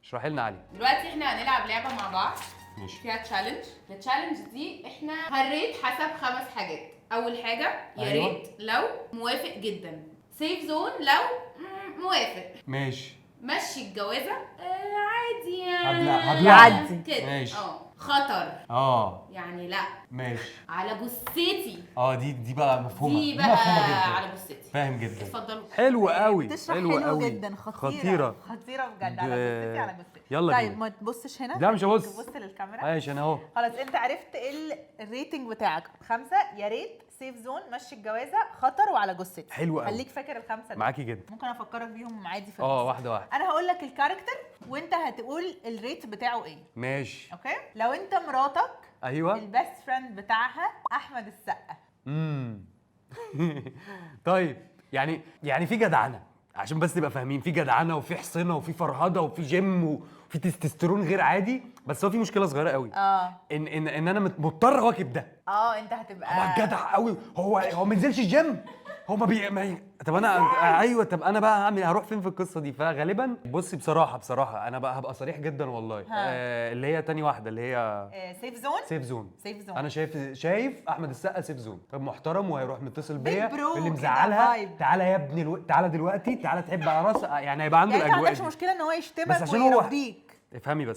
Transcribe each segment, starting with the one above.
اشرحي لنا عليه. دلوقتي احنا هنلعب لعبه مع بعض ماشي. فيها تشالنج. التشالنج دي احنا هنريت حسب 5 حاجات. اول حاجه يا ريت لو موافق جدا، سيف زون لو موافق، ماشي، مشي الجوازه عادي هبلع كده، ماشي، خطر يعني لا، ماشي، على جثتي دي بقى مفهومه، دي بقى مفهومه جدا، على جثتي. فاهم جدا. اتفضلوا. حلو قوي، بتشرح حلو حلو قوي جدا، خطيره خطيره بجد. على جثتي على جثتي. يلا طيب بينا. ما تبصش هنا، لا مش هبص، تبص للكاميرا. ماشي انا اهو. خلاص انت عرفت ايه الريتنج بتاعك. 5 يا ريت، سيف زون، مشي الجوازه، خطر، وعلى جثتي. حلو قوي، خليك فاكر ال5 دول. معاكي جدا. ممكن افكرك بيهم عادي في واحده واحده. انا هقول لك الكاركتر وانت هتقول الريت بتاعه ايه. ماشي اوكي. لو انت مراتك، ايوه، البيست فريند بتاعها احمد السقا. طيب يعني في جدعنه، عشان بس نبقى فاهمين، في جدعنه وفي حصنه وفي فرهده وفي جيم وفي تستوستيرون غير عادي، بس هو في مشكله صغيره قوي. ان انا مضطر اواكب ده. انت هتبقى هو جدع قوي، هو ما نزلش الجيم، هو طب انا ايوه، طب انا بقى هروح فين في القصه دي؟ فغالبا بصي بصراحه انا بقى هبقى صريح جدا والله. اللي هي تاني واحده اللي هي سيف زون. انا شايف احمد السقا سيف زون، محترم وهيروح متصل بيا اللي مزعلها، تعالى يا ابني تعالى دلوقتي، تعالى تحب على راس، يعني هيبقى عنده يعني الاجواء ما دي. عندكش مشكله ان هو يشتمك بس عشان هو ويربيك. افهمي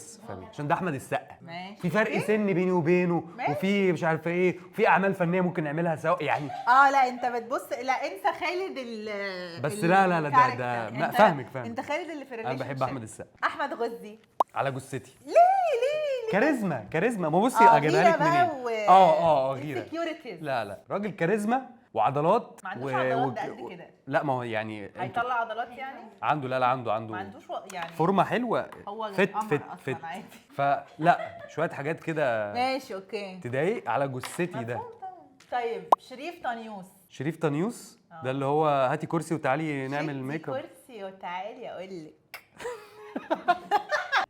عشان ده احمد السقا، ماشي. في فرق سن بيني وبينه، وفي مش عارفه ايه، وفي اعمال فنيه ممكن نعملها سوا يعني. لا انت بتبص، لا انسى خالد بس لا ده فاهمك. انت خالد اللي في انا بحب احمد السقا. احمد غزي على جثتي. ليه كاريزما ما بصي اجيبها لك منين؟ غيره. لا راجل كاريزما وعضلات، ما عندوش عضلات ده قد كده. لا ما هو يعني هيطلع عضلات يعني عنده. لا عنده ما عندوش يعني فورمه حلوه، هو فت فلا شويه حاجات كده ماشي اوكي تضايق على جثتي ده. طيب شريف طنيوس ده اللي هو هاتي كرسي وتعالي نعمل ميك اب. كرسي وتعالي اقول لك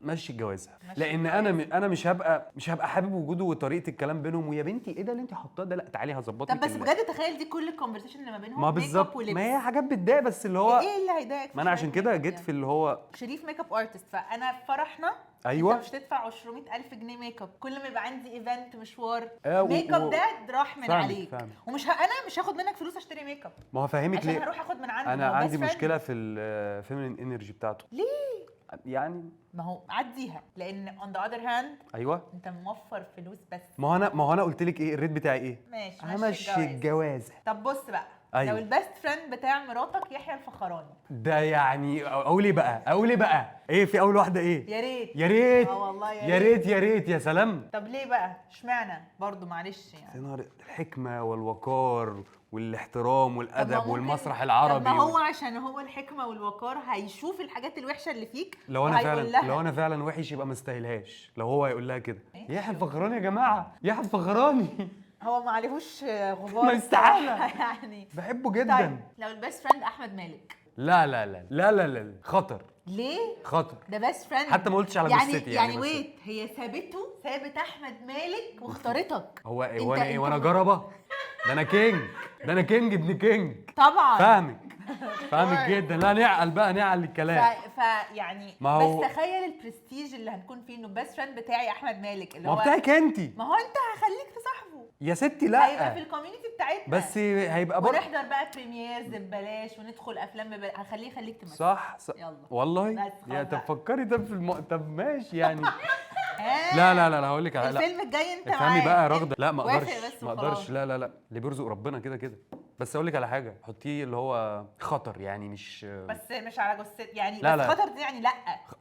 مشي الجوازه، لان انا مش هبقى حابب وجوده وطريقه الكلام بينهم، ويا بنتي ايه ده اللي انت حاطاه ده، لا تعالي هظبط لك. طب بس بجد تخيل دي كل الكونفرسيشن اللي ما بينهم، ما بالظبط، ما هي حاجات بتضايق، بس اللي هو ايه اللي هيضايقك؟ ما انا عشان كده جيت في اللي هو شريف ميك اب ارتست، فانا في فرحنا ايوه انت مش تدفع 200,000 جنيه ميك اب كل ما يبقى عندي ايفنت مشوار. ميك اب ده راح من عليك، ومش انا مش هاخد منك فلوس اشتري ميك اب. ما هو فاهمك ليه، عشان هروح اخد من عندي. انا عندي مشكله في الفيمينين انرجي بتاعته. ليه يعني؟ ما هو عديها، لان on the other hand ايوه انت موفر فلوس بس. ما هو انا قلت لك ايه الريت بتاعي ايه؟ ماشي همشي الجوازه. طب بص بقى، أيوة. لو البيست فريند بتاع مراتك يحيى الفخراني ده يعني اقول ايه بقى ايه في اول واحده ايه؟ يا ريت والله يا ريت يا سلام. طب ليه بقى اشمعنى برضو؟ معلش يعني الحكمه والوقار والاحترام والادب والمسرح العربي. طب ما هو عشان هو الحكمه والوقار هيشوف الحاجات الوحشه اللي فيك. لو انا فعلا وحش يبقى ما استاهلهاش، لو هو هيقول لها كده. يحيى الفخراني يا جماعه، يحيى الفخراني هو ما عليهوش غبار، ما يستاهلها يعني بحبه جدا. طيب لو البيست فريند احمد مالك؟ لا خطر. ليه؟ خطر ده بيست فريند، حتى ما قلتش على جثتي يعني ويت، هي سابت احمد مالك واختارتك. هو ايه وانا جربه؟ ده انا كينج ابن كينج طبعا. فاهمك جدا. لا نعقل الكلام. يعني بس تخيل البرستيج اللي هنكون فيه، انه البيست فريند بتاعي احمد مالك، اللي هو بتاعك انت. ما هو انت هخليك تصاحبه يا ستي. لا هيبقى في الكوميونتي بتاعتنا، بس هيبقى برضه ونحضر بقى بريميرز ببلاش وندخل افلام ببلاش. هخليه يخليك تمثل. صح. يلا والله يا طب فكري طب ماشي يعني. لا هقول لك الفيلم الجاي انت افهمي بقى رغده. لا ما اقدرش لا اللي بيرزق ربنا كده. بس اقول لك على حاجه، حطيه اللي هو خطر يعني، مش على جثتي يعني. لا بس خطر دي يعني لا،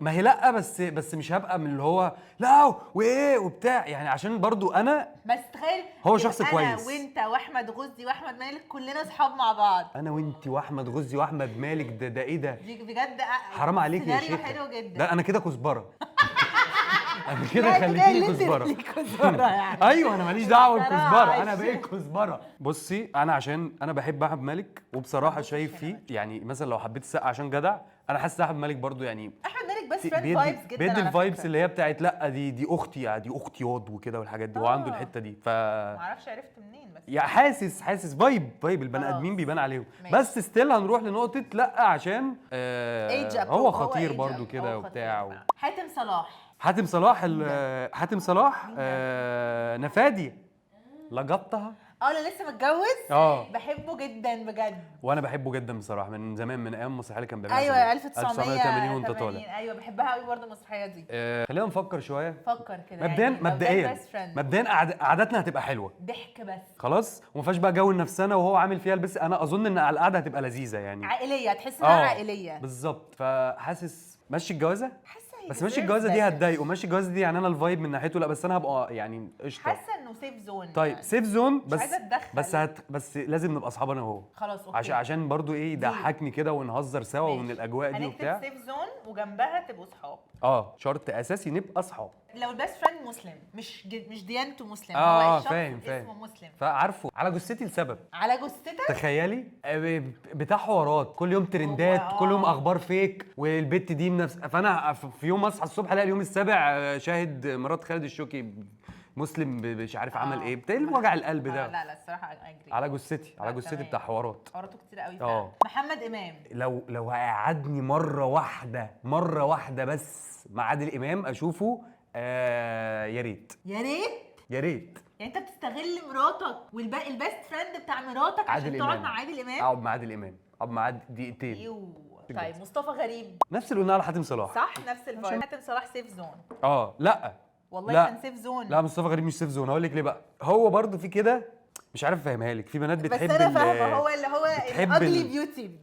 ما هي لا بس مش هبقى من اللي هو لا وايه وبتاع يعني، عشان برضو انا بس تخيل هو شخص كويس. انا وانت واحمد غزي واحمد مالك كلنا اصحاب مع بعض. انا وانت واحمد غزي واحمد مالك، ده ايه ده بجد؟ حرام عليك يا شيخ. حلو جدا. ده انا كده كزبره. انا كده خليتيني كزبره. يعني. ايوه انا ماليش دعوه بالكزبره، انا بقيت كزبره. بصي انا عشان انا بحب احمد مالك، وبصراحه شايف فيه يعني مثلا لو حبيت السقا عشان جدع، انا حاسس احمد مالك برضو يعني. احمد مالك بس فريند فايبس جدا بيدي على الفايبس فكرة. اللي هي بتاعت لا دي اختي يعني دي اختي ياض وكده والحاجات دي، هو عنده الحته دي. معرفش عرفت منين بس يا حاسس فايب البني خلاص. ادمين بيبان عليهم. ماشي. بس ستيل هنروح لنقطه لا عشان هو خطير age برضو up. كده هو وبتاع خطير. حاتم صلاح حاتم صلاح حاتم صلاح نفادي لقطها. انا لسه متجوز. بحبه جدا بجد، وانا بحبه جدا بصراحه من زمان، من ايام المسرحيه اللي كان بيعملها ايوه زمان. 1980 وانت طالع. ايوه بحبها قوي برضه المسرحيه دي. خلينا نفكر شويه. فكر كده مبدئيا قعدتنا هتبقى حلوه ضحك بس خلاص، وما فيهاش بقى جو النفسانه وهو عامل فيها البس. انا اظن ان على القعده هتبقى لذيذه يعني عائليه، تحس انها عائليه بالظبط. فحاسس مشي الجوازه، حاسه بس ماشي الجوازه دي هتضايقه. ماشي الجوازه دي يعني انا الفايب من ناحيته لا، بس انا هبقى يعني قشطه. حاسه انه سيف زون. طيب يعني. سيف زون مش عايزة أتدخل. بس لازم نبقى اصحاب انا وهو. خلاص اوكي. عشان برضو ايه يضحكني كده ونهزر سوا ومن الاجواء دي وبتاع. هنكتب سيف زون وجنبها تبقوا صحاب. شرط اساسي نبقى اصحاب. لو البيست فريند مسلم مش ديانته مسلم، هو الشخص فاهم اسمه مسلم، فعارفه على جثتي لسبب. على جثتك تخيلي بتاع حوارات كل يوم ترندات، كل يوم اخبار فيك والبت دي نفس. فانا في يوم اصحى الصبح الاقي اليوم السابع شاهد مرات خالد الشوكي مسلم مش عارف عمل ايه بتاع وجع القلب ده. لا الصراحه اجري على جثتي بتاع حواراته كتير قوي فعلا. محمد امام لو هيقعدني مره واحده بس مع عادل امام اشوفه يا ريت يعني انت بتستغل مراتك والباقي البيست فريند بتاع مراتك عشان تقعد مع عادل امام. اقعد مع عادل امام اقعد معاه دقيقتين. طيب مصطفى غريب نفس اللي قلناه على حاتم صلاح صح، نفس الفايب. حاتم صلاح سيف زون. لا والله لا. كان سيف زون. لا مصطفى غريب مش سيف زون. هقول لك ليه بقى. هو برضو في كده مش عارف افهمها لك. في بنات بتحب بس انا فاهمه هو اللي هو الاجلي بيوتي.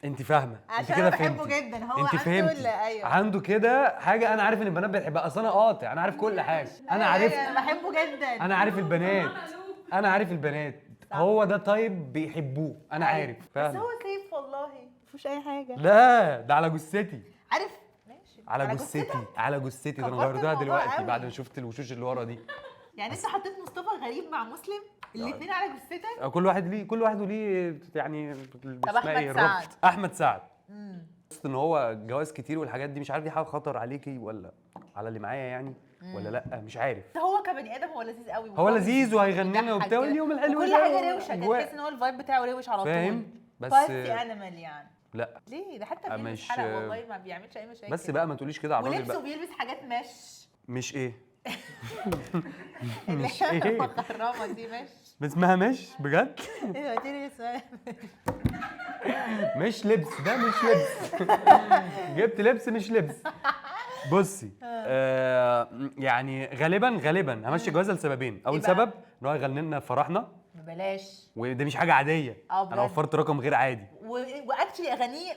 انت فاهمه، انت عشان كده انا بحبه فهمتي. جدا. هو انت عنده فهمتي. ايوه عنده كده حاجه انا عارف ان البنات بتحبها. اصل انا قاطع، انا عارف كل حاجه. انا عارف انا بحبه جدا. انا عارف البنات هو ده طيب بيحبوه. انا عارف بس هو سيف والله مفيش اي حاجه. لا ده على جثتي. عارف ماشي على جثتي ده انا غيرتها دلوقتي بعد ما شفت الوشوش اللي ورا دي. يعني انت حطيت مصطفى غريب مع مسلم الاثنين على جثتك. كل واحد وليه يعني. طب احمد سعد بس ان هو جواز كتير والحاجات دي مش عارف دي حاجه خطر عليكي ولا على اللي معايا يعني ولا لا مش عارف. هو كبني ادم هو لذيذ قوي. هو لذيذ وهيغني لنا وبتاع واليوم الحلو كل حاجه روشه كده، تحس ان هو الفايب بتاعه روش على طول. فاهم بس انيمال يعني. لا ليه ده حتى بيلبس حلقه والله ما بيعملش اي مشاكل. بس بقى ما تقوليش كده على الراجل بقى. ولبسه بيلبس حاجات مش ايه مش ايه المخرمه دي اسمها مش بجد. ايوه دي اسمها مش لبس. ده مش لبس. جبت لبس مش لبس. بصي يعني غالبا همشي الجوازه لسببين. اول سبب ان هو يغني لنا فرحنا ببلاش، وده مش حاجه عاديه. انا وفرت رقم غير عادي. واكشلي اغانيه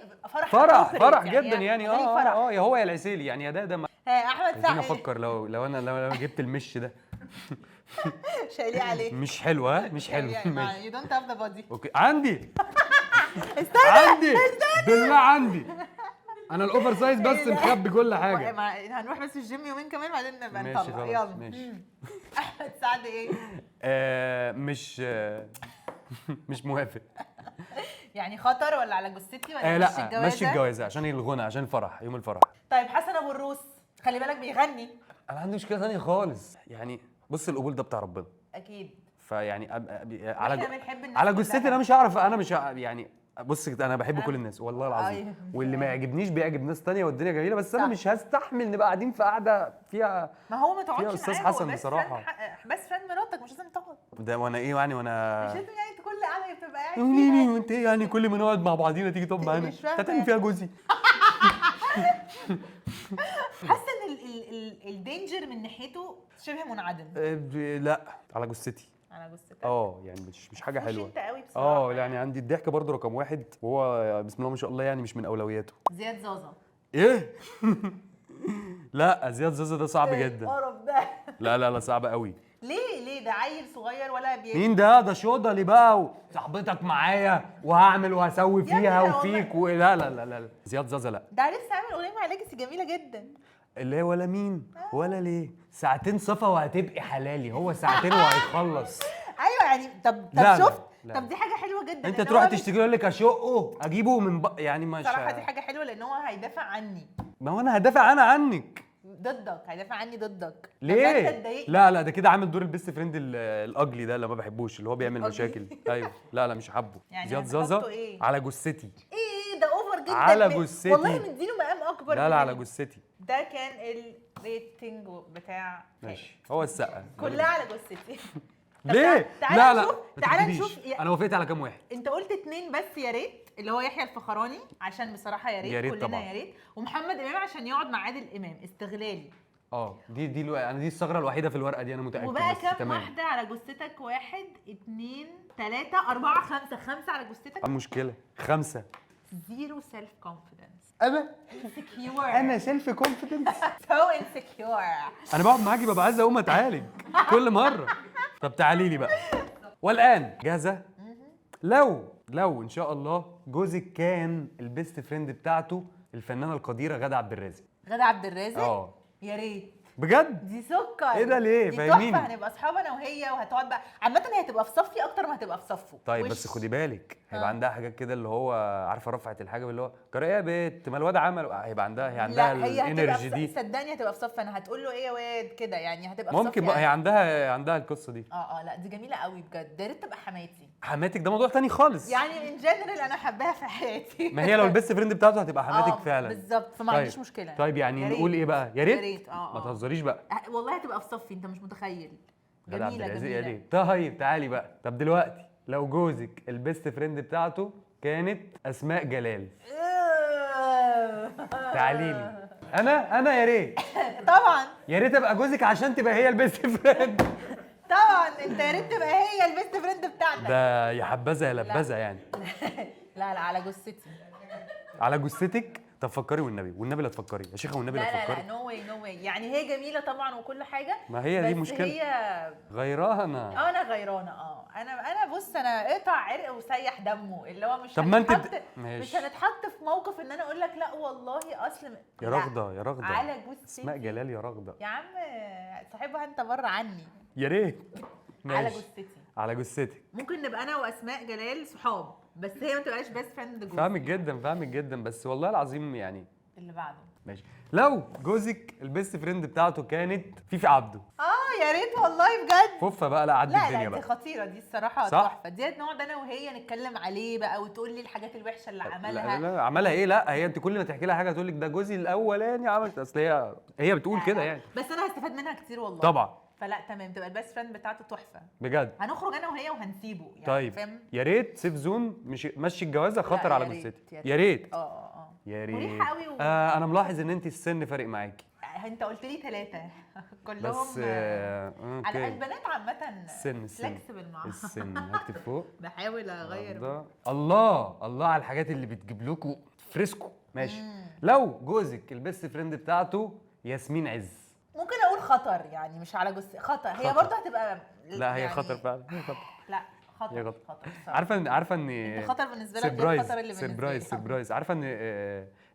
فرح جدا يعني. يا هو يا العسيلي يعني يا ده احمد سعد. افكر لو انا جبت المش ده شايليه عليه مش حلوه. مش حلو. يو دونت هاف ذا بادي. اوكي عندي استنى بالله عندي. انا الاوفر سايز بس مخبي كل حاجه. هنروح بس الجيم يومين كمان بعدين نبقى ماشي نطلع. خلاص يلا ماشي. احمد سعد ايه؟ مش موافق. يعني خطر ولا على جثتي ولا لا مشي الجوازه؟ مشي الجوازه عشان الغنى عشان الفرح يوم الفرح. طيب حسن ابو الروس خلي بالك بيغني. انا عندي مشكله ثانيه خالص يعني. بص القبول ده بتاع ربنا اكيد. فيعني على جثتي انا مش هعرف. انا مش يعني بص انا بحب كل الناس والله العظيم. واللي ما يعجبنيش بيعجب ناس تانية والدنيا جميله. بس انا مش هستحمل نبقى قاعدين في قعده فيها. ما هو ما تقعدش معايا استاذ حسن بصراحه. بس فريند مراتك مش لازم تقعد. ده وانا ايه يعني وانا مش لازم يعني كل قعده بتبقى قاعد فيها. وانت ايه يعني كل ما نقعد مع بعضينا تيجي تقعد معانا انت تعمل فيها جوزي. حاسه ان الدينجر من ناحيته شبه منعدم. لا على جثتي. على جثتك يعني مش حاجه حلوه. انت قوي بصراحه. يعني عندي الضحك برضو رقم واحد وهو بسم الله ما شاء الله يعني مش من اولوياته. زياد زازا. ايه لا زياد زازا ده صعب جدا. القرف ده. لا صعب قوي. ليه ده عيل صغير ولا مين ده شوضلي بقى وصاحبتك معايا وهعمل وهسوي فيها وفيك لا زياد زازا لا. ده لسه عامل اغنيه مع ليجاسي جميله جدا اللي هي ولا مين ولا ليه ساعتين صفا وهتبقي حلالي. هو ساعتين وهيخلص. ايوه يعني طب شفت. طب دي حاجه حلوه جدا. انت تروح تشتكي له يقول لك اشقه اجيبه من يعني مش صراحه دي حاجه حلوه لان هو هيدافع عني. ما هو انا هدافع انا عنك. ضدك، هيدافع عني ضدك. ليه؟ طب انت اتضايقت؟ لا ده كده عامل دور البيست فريند الاجلي ده اللي ما بحبوش، اللي هو بيعمل الأجلي؟ مشاكل. ايوه لا مش حابه. يعني زياد هتحطه زازا إيه؟ على جثتي. ايه ده اوفر جدا. على جثتي. والله مديله مقام اكبر. لا على جثتي. ده كان الريتنج بتاع ماشي هو السقه كلها على جثتي. طب ليه؟ تعالى لا نشوف، ما تعالى تكتبيش. نشوف انا وافقت على كام واحد؟ انت قلت 2 بس يا ريت، اللي هو يحيى الفخراني عشان بصراحه يا ريت يا ريت كلنا طبعا. يا ريت، ومحمد امام عشان يقعد مع عادل امام استغلالي. انا دي الثغره الوحيده في الورقه دي، انا متاكد. وبقى بس كام تمام. واحده على جثتك؟ 1 2 3 4 5 5 على جثتك. مشكله 5. زيرو سيلف كونفيدنس. انا insecure. سيلف كونفيدنس. سو انسكيور. انا بقعد معاكي ببقى عايز اقوم اتعالج كل مره. طب تعالي لي بقى. والان جاهزه؟ لو ان شاء الله جوزك كان البيست فريند بتاعته الفنانه القديره غادة عبد الرازق. غادة عبد الرازق. اه يا ريت. بجد؟ دي سكر. ايه ده ليه؟ دي فاهميني. تحفه، هنبقى اصحاب انا وهي، وهتقعد بقى عامه هي هتبقى في صفي اكتر ما هتبقى في صفه. طيب وش. بس خدي بالك هيبقى عندها حاجات كده اللي هو عارفه رفعت الحاجه اللي هو جرى ايه يا بت ما الواد عمل، هي عندها لا هي هتبقى الانرجي دي. صدقني هتبقى في صف، انا هتقول له ايه يا واد كده يعني، هتبقى في ممكن صف بقى هي يعني. عندها القصه دي. لا دي جميله قوي بجد، يا ريت تبقى حماتي. حماتك ده موضوع تاني خالص. يعني ان جنرال انا حباها في حياتي. ما هي لو البيست فريند بتاعته هتبقى حماتك فعلا. بالظبط، فما عنديش مشكله. طيب يعني يا نقول ريت. ايه بقى؟ يا ريت. يا ريت ما تهزريش بقى. والله هتبقى في صفي، انت مش متخيل. غادة عبد جميله الرازق يا جميله. ريت. طيب تعالي بقى. طب دلوقتي لو جوزك البيست فريند بتاعته كانت اسماء جلال. تعالي لي. انا يا ريت. طبعا يا ريت ابقى جوزك عشان تبقى هي البيست فريند. طبعا انت يا ريت تبقى هي البيست فريند بتاعتك. ده يا حبذا يا لبذا يعني. لا على جثتي. على جثتك. طب فكري والنبي لا تفكري يا شيخه، والنبي لا تفكري. لا نو واي يعني هي جميله طبعا وكل حاجه. ما هي دي بس مشكله. هي غيرانه. انا غيرانه. انا بص، انا اقطع عرق وسيح دمه، اللي هو مش طب ما انت مش هنتحط في موقف ان انا اقول لك لا والله اصل يا رغده يا رغده على جثتي. اسماء جلال يا رغده. يا عم صاحبها انت بره عني. يا ريت. على جثتي. على جثتك. ممكن نبقى انا واسماء جلال صحاب، بس هي ما تبقاش بيست فريند جوزي. فاهمك جدا بس والله العظيم يعني. اللي بعده. ماشي. لو جوزك البيست فريند بتاعته كانت فيفي عبده. يا ريت والله بجد. فوفه بقى لا عدي الدنيا لا بقى. دي خطيره دي الصراحه، صح؟ تحفه. دي نقعد انا وهي نتكلم عليه بقى، وتقول لي الحاجات الوحشه اللي عملها. لا عملها ايه؟ لا هي انت كل ما تحكي لها حاجه تقول لك ده جوزي الاولاني عملت، اصل هي بتقول كده يعني. بس انا هستفاد منها كتير والله. طبعا. فلا تمام، تبقى البيست فريند بتاعته تحفه بجد. هنخرج انا وهي وهنسيبه يعني. طيب فاهم؟ يا ريت سيف زون مش مشي الجوازه خطر لا، على يا ريت، جثتي. يا ريت. يا ريت. مريحه قوي انا ملاحظ ان انت السن فارق معاكي. انت قلت لي 3 كلهم. بس على البنات عامه السن فلكسبل معاها. السن هكتب فوق. بحاول اغير. الله على الحاجات اللي بتجيب لكم فريسكو. ماشي. لو جوزك البيست فريند بتاعته ياسمين عز. ممكن اقول خطر يعني، مش على جثتي. خطر هي برضه هتبقى. لا هي يعني خطر فعلا. هي خطر. لا هي خطر. عارفه ان انت خطر بالنسبه لك غير الخطر اللي بالنسبه لي. سربرايز. عارفه ان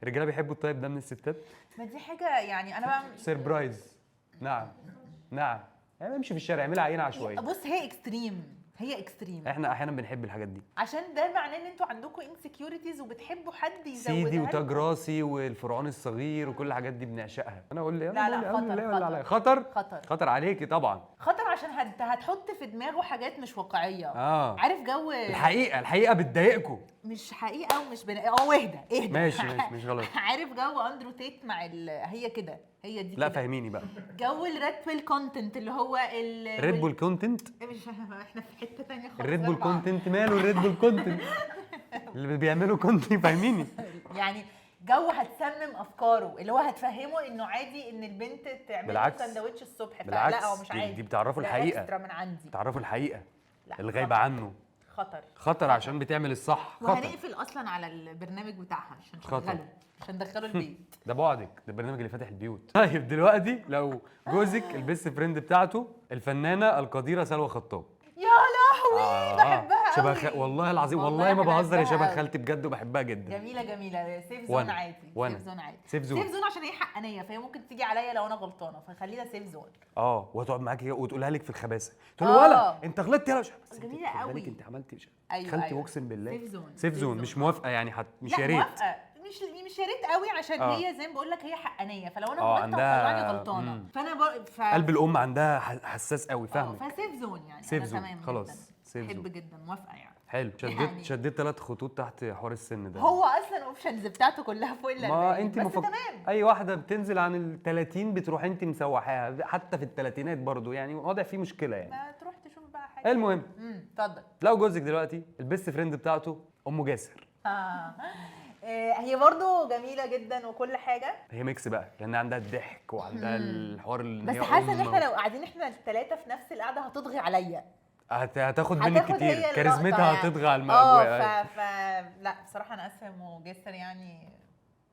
الرجاله بيحبوا الطيب ده من الستات. ما دي حاجه يعني انا بقى سربرايز. نعم يعني امشي في الشارع اعملي عينه عشوائيه. بص هي اكستريم. احنا احيانا بنحب الحاجات دي عشان ده معناه ان انتوا عندكم انسكيورتيز وبتحبوا حد يزودها. سيدي وتاج راسي والفرعون الصغير وكل الحاجات دي بنعشقها. انا اقول لي لا خطر عليكي طبعا. خطر عشان هتحط في دماغه حاجات مش واقعيه. عارف جو الحقيقه بتضايقكم. مش حقيقه ومش اهدى ماشي مش غلط. عارف جو اندرو تيت مع هي كده، هي دي لا كده. فاهميني بقى. جو الريد بول كونتنت اللي هو الريد بول كونتنت. مش احنا في حته ثانيه خالص. الريد بول كونتنت ماله الريد بول كونتنت اللي بيعملوا كونتنت فاهميني. يعني جو هتسمم افكاره، اللي هو هتفهمه انه عادي ان البنت تعمل له سندوتش الصبح. بالعكس لا هو مش عادي. دي بتعرفوا الحقيقه. اكسترا من عندي. بتعرفوا الحقيقه الغايبه عنه. خطر عشان بتعمل الصح. وهنقفل اصلا على البرنامج بتاعها عشان ندخله البيت. ده بعدك، ده البرنامج اللي فاتح البيوت. طيب دلوقتي لو جوزك البيست فريند بتاعته الفنانه القديره سلوى خطاب. يا لهوي بحبها قوي. والله العظيم والله ما بهزر يا شبه خالتي بجد وبحبها جدا. جميله سيف زون عادي. سيف زون عشان هي حقانيه، فهي ممكن تيجي عليا لو انا غلطانه، فخليها سيف زون. وتقعد معاكي وتقولها لك في الخباثه، تقول له ولا انت غلطتي يا جميله قوي. انت عملتي أيوة خالتي اقسم بالله سيف زون مش موافقه يعني مش يا ريت. مش يا ريت قوي عشان هي زي ما بقول لك هي حقانيه، فلو انا غلطت عندها هتطلعني غلطانه. فانا قلب الام عندها حساس قوي، فاهمك. فسيف زون يعني. سيف انا زون، تمام خلاص. جدا. سيف زون بحب جدا، موافقه يعني. حلو. يعني شديت 3 خطوط تحت حوار السن ده. هو اصلا الاوبشنز بتاعته كلها فوق ال 40. ما انت بس تمام. اي واحده بتنزل عن ال 30 بتروح انت مسوحاها، حتى في الثلاثينات برضو، يعني واضح في مشكله يعني. ما تروح تشوف بقى حاجه. المهم، اتفضل. لو جوزك دلوقتي البيست فريند بتاعته ام جاسر. هي برضو جميله جدا وكل حاجه، هي ميكس بقى، لان عندها الضحك وعندها الحوار اللي بس حاسه ان احنا لو قاعدين احنا الثلاثه في نفس القعده هتطغي عليا. هتاخد منك هتاخد كتير، هي اللقطة كاريزمتها يعني. هتطغى على الموضوع. لا بصراحه انا اسفه ام جسر يعني،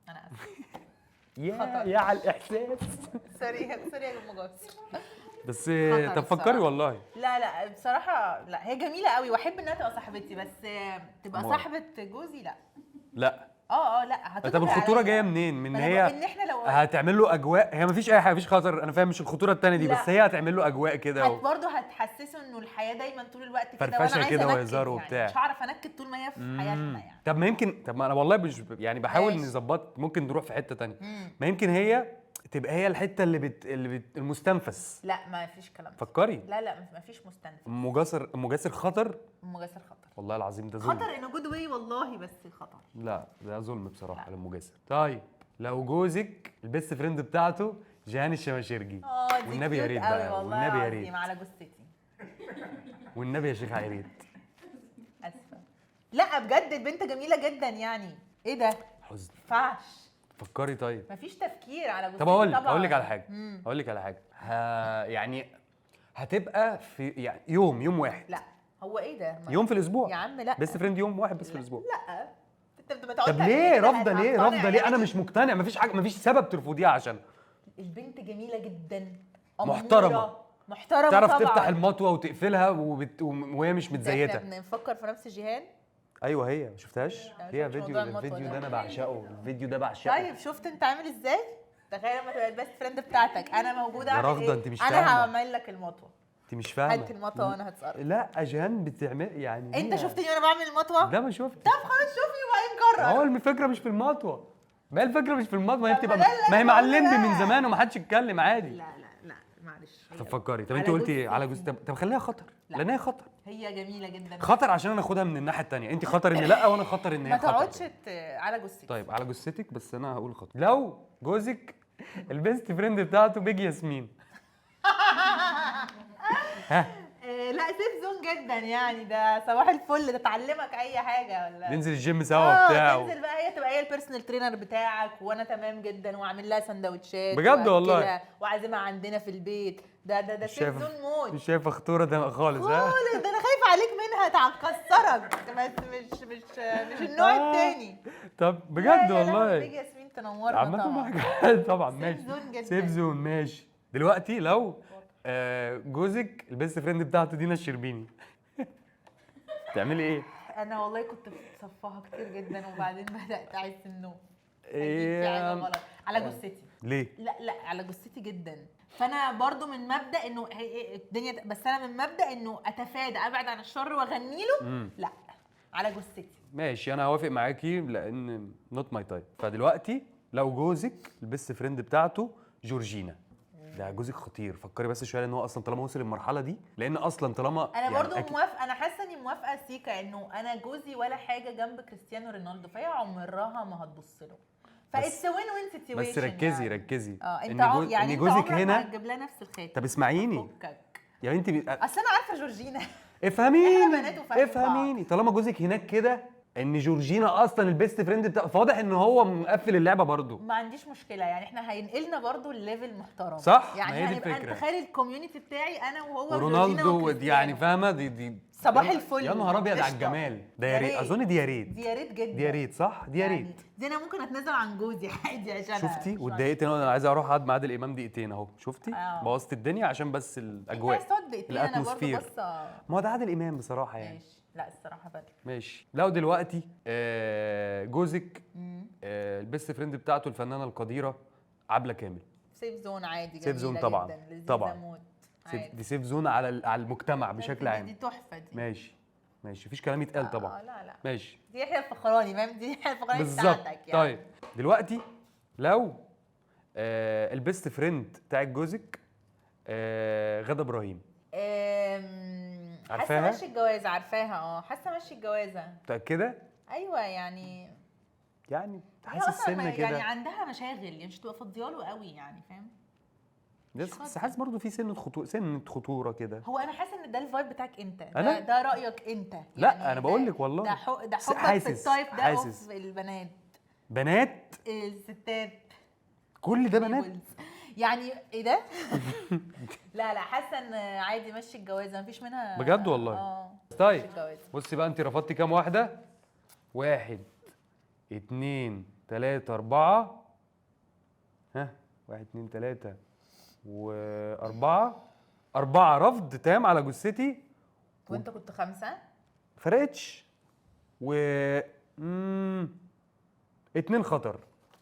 انا اسفه. يا على الاحساس. سوري يا ام جسر. بس خطر طب فكري الصراحة. والله. لا بصراحه لا، هي جميله قوي واحب انها تبقى صاحبتي، بس تبقى صاحبه جوزي لا. لا لا طب الخطوره جايه منين؟ من هي ان احنا لو هتعمل له اجواء، هي مفيش اي حاجه، مفيش خطر، انا فاهم، مش الخطوره الثانيه دي، لا. بس هي هتعمل له اجواء كده برضه هتحسسه انه الحياه دايما طول الوقت كده، فرفشة وانا عايزه كده انكد وهزار يعني. وبتاع. مش هعرف انكد طول ما هي في حياتنا يعني. طب ما يمكن، طب ما انا والله مش يعني بحاول ماشي. نظبط، ممكن نروح في حته ثانيه. ما يمكن هي تبقى هي الحته اللي المستنفس. لا ما فيش كلام. فكري. لا ما فيش مستنفس. ام جاسر خطر. ام جاسر خطر. والله العظيم ده ظلم. خطر انه جود واي والله، بس خطر. لا ده ظلم بصراحه لام جاسر. طيب لو جوزك البيست فريند بتاعته جيهان الشماشرجي، دي والنبي يا ريت بقى، والنبي يا ريت، على جثتي. والنبي يا شيخ يا ريت. اسفه. لا بجد البنت جميله جدا يعني. ايه ده؟ حزن. ما ينفعش. فكري طيب. مفيش تفكير على جثتي. طب اقول لك طبعاً. على حاجه يعني هتبقى في يعني يوم واحد. لا هو ايه ده؟ يوم في الاسبوع يا عم لا. بيست فريند يوم واحد بس في الاسبوع. لا انت بتقعد طب ليه رافضه؟ ليه انا مش مقتنع؟ مفيش حاجه، مفيش سبب ترفضيها عشان البنت جميله جدا، محترمه طبعا. تعرف تفتح المطوه وتقفلها وهي مش متزيته. احنا بنفكر في نفس جيهان. ايوه هي ما شفتهاش. هي موضوع الفيديو المطوة ده ده. انا بعشقه، الفيديو ده بعشقه. طيب شفت انت عامل ازاي؟ تخيل لما تبقى البيست فريند بتاعتك انا موجوده يا اعمل رافضة، ايه؟ انت مش انا فاهمة. هعمل لك المطوه. انت مش فاهمه. هات المطوه وانا هتصرف. لا جيهان بتعمل يعني انت هي- شفتني وانا بعمل المطوه؟ ده ما شفتش. طب خلاص شوفني وبعدين قرر. هو الفكره مش في المطوه، ما هي الفكره مش في المطوه، ما هي طب بتبقى ما ده اللي ما هي أنا مع بقوله اللمبي بقى. من زمان ومحدش يتكلم عادي. لا معلش. طب فكري، طب على انت قلتي جثتي. على جوز، طب خليها خطر، لا. لان هي خطر. هي جميله جدا. خطر عشان انا اخدها من الناحيه الثانيه، انت خطر ان لا وانا خطر ان هي ما خطر. تقعدش على جثتي. طيب على جثتك، بس انا هقول خطر. لو جوزك البيست فريند بتاعته بيج ياسمين. ها لا سيف زون جدا يعني، ده صباح الفل، ده تعلمك اي حاجه ولا ننزل الجيم سوا بتاع تنزل بقى، هي تبقى هي البيرسونال ترينر بتاعك وانا تمام جدا، واعمل لها سندوتشات بجد والله. وأكلها وعازمها عندنا في البيت. ده سيف زون موت. مش شايفه خطوره ده خالص. ها خالص، ده انا خايفه عليك منها هتكسرك، بس مش النوع التاني. طب لا، بجد لا، والله. بيجي ياسمين تنورنا عامة طبعا. حاجة طبعا سيف ماشي. زون جدا. سيف زون ماشي. دلوقتي لو جوزك البيست فريند بتاعته دينا الشربيني، تعملي ايه؟ انا والله كنت بصفها كتير جدا وبعدين بدات احس انه إيه؟ في حاجه غلط على جثتي. ليه؟ لا على جثتي جدا. فانا برضو من مبدا انه الدنيا، بس انا من مبدا انه اتفادى، ابعد عن الشر واغني له. لا على جثتي. ماشي انا هوافق معاكي لان نوت ماي تايب. فدلوقتي لو جوزك البيست فريند بتاعته جورجينا، ده جوزك خطير. فكري بس شويه، لان هو اصلا طالما وصل للمرحله دي، لان اصلا طالما انا يعني برضو موافقه، انا حاسه اني موافقه سيكا انه انا جوزي ولا حاجه جنب كريستيانو رونالدو، فهي عمرها ما هتبص له. فايتس وين وين سيتويشن. بس ركزي ركزي انت ان انت جوزك عمرك ما هنا. هتجيب لها نفس الخاتم. طب اسمعيني فكك. يا بنتي اصل انا عارفه جورجينا. افهميني إحنا بنات وفاهمين افهميني، طالما جوزك هناك كده ان جورجينا اصلا البيست فريند بتاع، فواضح ان هو مقفل اللعبه برضو. ما عنديش مشكله يعني، احنا هينقلنا برضو الليفل محترم. صح، ما يعني هي دي هنبقى الفكرة. تخيل الكوميونتي بتاعي انا وهو ورونالدو يعني فاهمه دي صباح الفل. يا نهار ابيض على قشطة. الجمال ده. يا ريت، اظن دي يا ريت. دي يا ريت جدا. دي يا ريت صح، دي يا ريت. دي انا ممكن اتنازل عن جوزي عادي عشان شفتي واتضايقت انا عايز اروح اقعد مع عادل امام دقيقتين اهو. شفتي بوظت الدنيا عشان بس الاجواء. انت عايز دقيقتين، انا برضه الاتموسفير. بص. ما هو ده عادل امام بصراحه يعني. ماشي. لا الصراحه بدري. ماشي. لو دلوقتي جوزك البيست فريند بتاعته الفنانه القديره عبله كامل. سيف زون عادي. سيف زون جميلة طبعا جدا. طبعا. موت. دي سيف زون على المجتمع بشكل عام. دي تحفه دي. ماشي. ماشي مفيش كلام يتقال طبعا. لا لا ماشي دي يحيى الفخراني، فاهم؟ دي يحيى الفخراني بالظبط. بتاعتك يعني. طيب دلوقتي لو البيست فريند بتاعت جوزك غادة ابراهيم، حاسه عارفاها؟ ماشي الجوازه، عارفاها حاسه ماشي الجوازه. متأكدة؟ ايوه يعني هي حاسس اصلا سنة يعني كده. عندها مشاغل، يعني مش تبقى فاضياله قوي يعني، فاهم؟ بس حاسس برضه في سنة خطورة كده. هو انا حاسه ان ده الفايب بتاعك انت، أنا؟ ده رايك انت لا يعني. أنا بقول لك والله. ده حبك حاسس- في التايب ده حاسس. اوف البنات، بنات الستات، كل ده بنات. labels. يعني ايه ده؟ لا حاسه ان عادي مشي الجوازه مفيش منها بجد والله. مشي طيب الجوازة. بصي بقى، انت رفضتي كام واحدة؟ 1 2 3 4. ها 1 2 3 و4. 4 رفض تام على جثتي. وانت كنت 5. فرقتش. و 2 خطر.